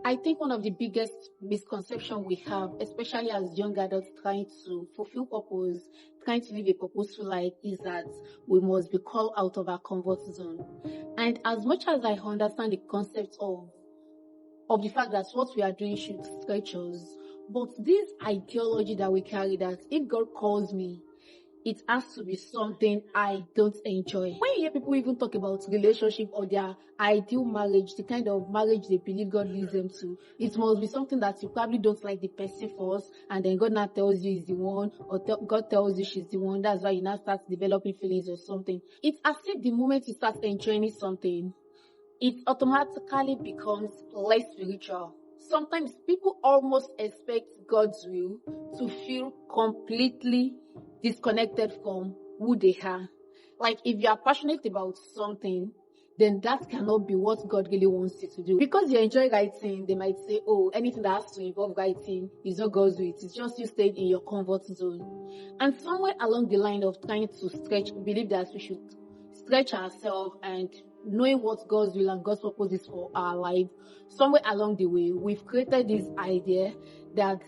I think one of the biggest misconceptions we have, especially as young adults trying to fulfill purpose, trying to live a purposeful life, is that we must be called out of our comfort zone. And as much as I understand the concept of the fact that what we are doing should stretch us, but this ideology that we carry, that if God calls me, it has to be something I don't enjoy. When you hear people even talk about relationship or their ideal marriage, the kind of marriage they believe God leads them to, it must be something that you probably don't like the person first, and then God now tells you he's the one, or God tells you she's the one. That's why you now start developing feelings or something. It's as if the moment you start enjoying something, it automatically becomes less spiritual. Sometimes people almost expect God's will to feel completely disconnected from who they are. Like, if you are passionate about something, then that cannot be what God really wants you to do. Because you enjoy writing, they might say, oh, anything that has to involve writing is not God's will. It's just you staying in your comfort zone. And somewhere along the line of trying to stretch, believe that we should stretch ourselves and knowing what God's will and God's purpose is for our life, somewhere along the way, we've created this idea that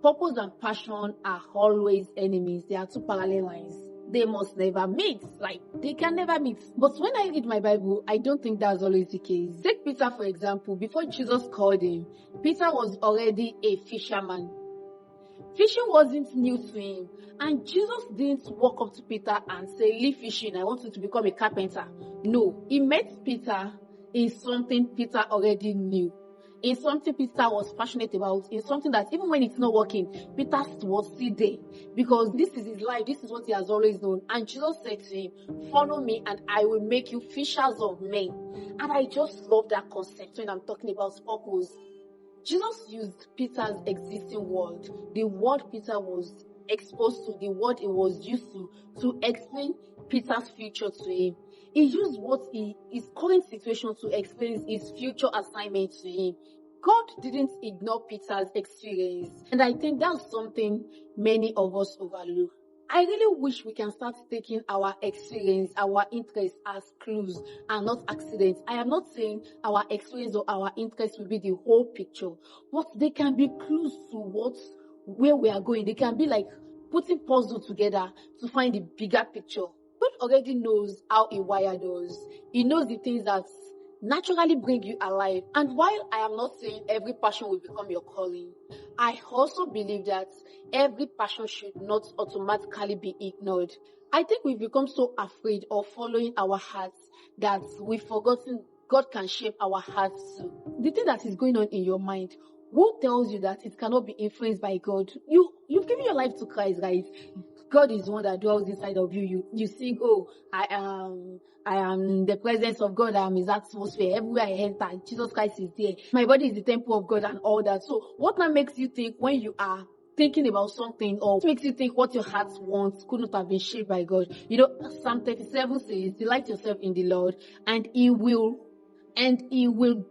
purpose and passion are always enemies. They are two parallel lines. They must never meet. Like, they can never meet. But when I read my Bible, I don't think that's always the case. Take Peter, for example. Before Jesus called him, Peter was already a fisherman. Fishing wasn't new to him. And Jesus didn't walk up to Peter and say, leave fishing, I want you to become a carpenter. No, he met Peter in something Peter already knew. In something Peter was passionate about, in something that even when it's not working, Peter was still there. Because this is his life, this is what he has always known. And Jesus said to him, follow me and I will make you fishers of men. And I just love that concept when I'm talking about purpose. Jesus used Peter's existing world, the world Peter was exposed to, the world he was used to explain Peter's future to him. He used his current situation to explain his future assignment to him. God didn't ignore Peter's experience. And I think that's something many of us overlook. I really wish we can start taking our experience, our interests as clues and not accidents. I am not saying our experience or our interest will be the whole picture, but they can be clues to where we are going. They can be like putting puzzle together to find the bigger picture. God already knows how He wired us. He knows the things that naturally bring you alive. And while I am not saying every passion will become your calling, I also believe that every passion should not automatically be ignored. I think we've become so afraid of following our hearts that we've forgotten God can shape our hearts too. The thing that is going on in your mind, who tells you that it cannot be influenced by God? You've given your life to Christ, right? God is the one that dwells inside of you. You think, oh, I am in the presence of God. I am His atmosphere. Everywhere I enter, Jesus Christ is there. My body is the temple of God and all that. So what now makes you think when you are thinking about something, or what makes you think what your heart wants could not have been shaped by God? You know, Psalm 37 says, delight yourself in the Lord and He will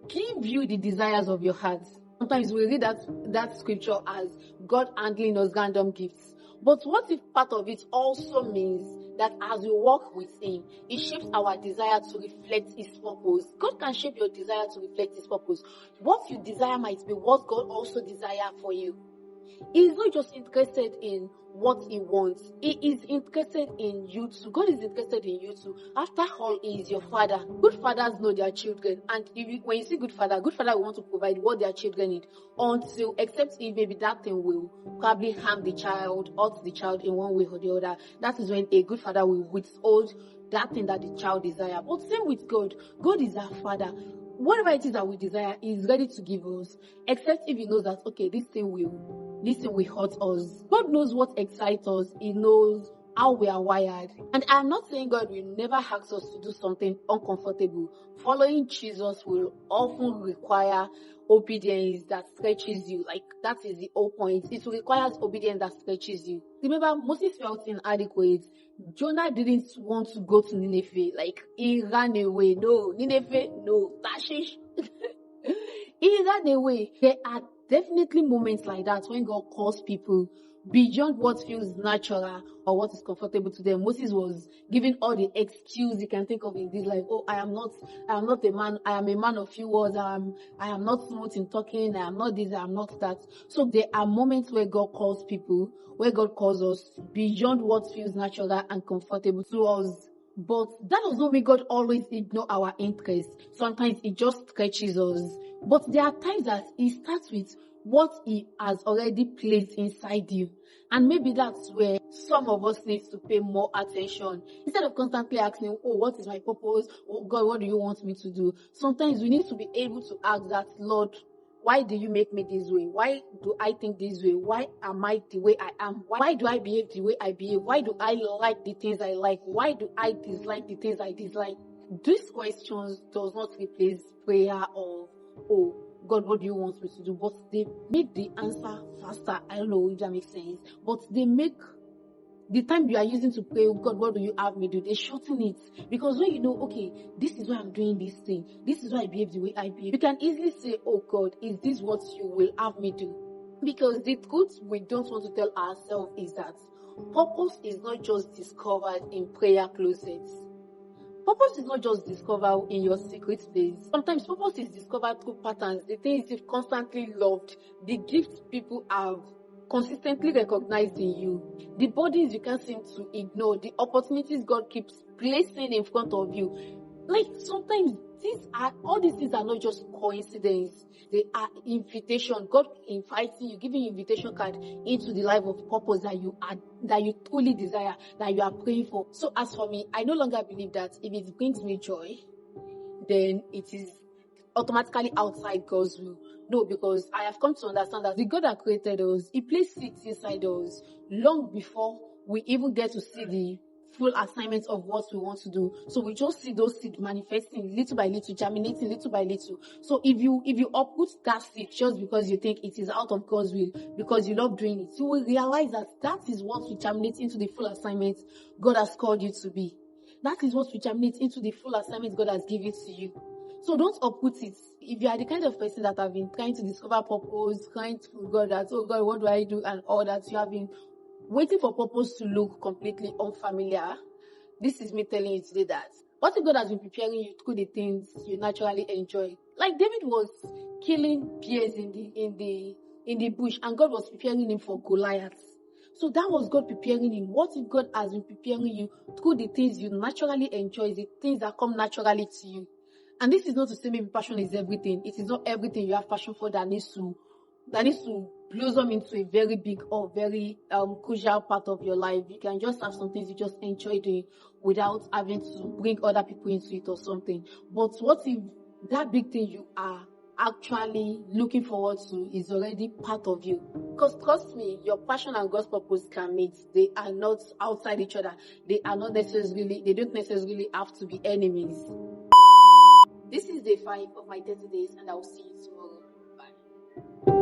give you the desires of your heart. Sometimes we read that scripture as God handing us random gifts. But what if part of it also means that as we walk with Him, He shapes our desire to reflect His purpose? God can shape your desire to reflect His purpose. What you desire might be what God also desires for you. He is not just interested in what He wants. He is interested in you too. God is interested in you too. After all, He is your Father. Good fathers know their children. And when you see good father will want to provide what their children need. Except if maybe that thing will probably harm the child, hurt the child in one way or the other. That is when a good father will withhold that thing that the child desires. But same with God. God is our Father. Whatever it is that we desire, He is ready to give us. Except if He knows that, okay, this thing will hurt us. God knows what excites us. He knows how we are wired. And I'm not saying God will never ask us to do something uncomfortable. Following Jesus will often require obedience that stretches you. Like, that is the whole point. It requires obedience that stretches you. Remember, Moses felt inadequate. Jonah didn't want to go to Nineveh. Like, he ran away. No, Nineveh, no. Tarshish. He ran away. There are definitely moments like that when God calls people beyond what feels natural or what is comfortable to them. Moses was giving all the excuse you can think of in this life. Oh, I am not a man. I am a man of few words. I am not smooth in talking. I am not this. I am not that. So there are moments where God calls people, where God calls us beyond what feels natural and comfortable to us. But that does not mean God always ignore our interests. Sometimes it just stretches us. But there are times that it starts with what He has already placed inside you. And maybe that's where some of us need to pay more attention. Instead of constantly asking, oh, what is my purpose? Oh, God, what do you want me to do? Sometimes we need to be able to ask that, Lord, why do you make me this way? Why do I think this way? Why am I the way I am? Why do I behave the way I behave? Why do I like the things I like? Why do I dislike the things I dislike? These questions does not replace prayer of, oh, God, what do you want me to do? But they make the answer faster. I don't know if that makes sense. But they make the time you are using to pray, God, what do you have me do? They shorten it. Because when you know, okay, this is why I'm doing this thing. This is why I behave the way I behave. You can easily say, oh God, is this what you will have me do? Because the truth we don't want to tell ourselves is that purpose is not just discovered in prayer closets. Purpose is not just discovered in your secret place. Sometimes purpose is discovered through patterns, the things you've constantly loved, the gifts people have consistently recognized in you, the bodies you can't seem to ignore, the opportunities God keeps placing in front of you. Like sometimes all these things are not just coincidence. They are invitation. God inviting you, giving you invitation card into the life of purpose that you truly desire, that you are praying for. So as for me, I no longer believe that if it brings me joy, then it is automatically outside God's will. No, because I have come to understand that the God that created us, He placed seeds inside us long before we even get to see the full assignment of what we want to do. So we just see those seeds manifesting little by little, germinating little by little. So if you uproot that seed just because you think it is out of God's will, because you love doing it, you will realize that is what will germinate into the full assignment God has called you to be. That is what will germinate into the full assignment God has given to you. So don't uproot it. If you are the kind of person that have been trying to discover purpose, trying to God that, oh God, what do I do? And all that, you have been waiting for purpose to look completely unfamiliar. This is me telling you today that what if God has been preparing you through the things you naturally enjoy? Like David was killing bears in the bush, and God was preparing him for Goliath. So that was God preparing him. What if God has been preparing you through the things you naturally enjoy, the things that come naturally to you? And this is not to say maybe passion is everything. It is not everything you have passion for that needs to blossom into a very big or very crucial part of your life. You can just have some things you just enjoy doing without having to bring other people into it or something. But what if that big thing you are actually looking forward to is already part of you? Because trust me, your passion and God's purpose can meet. They are not outside each other. They don't necessarily have to be enemies. This is day 5 of my 30 days, and I will see you tomorrow. Bye.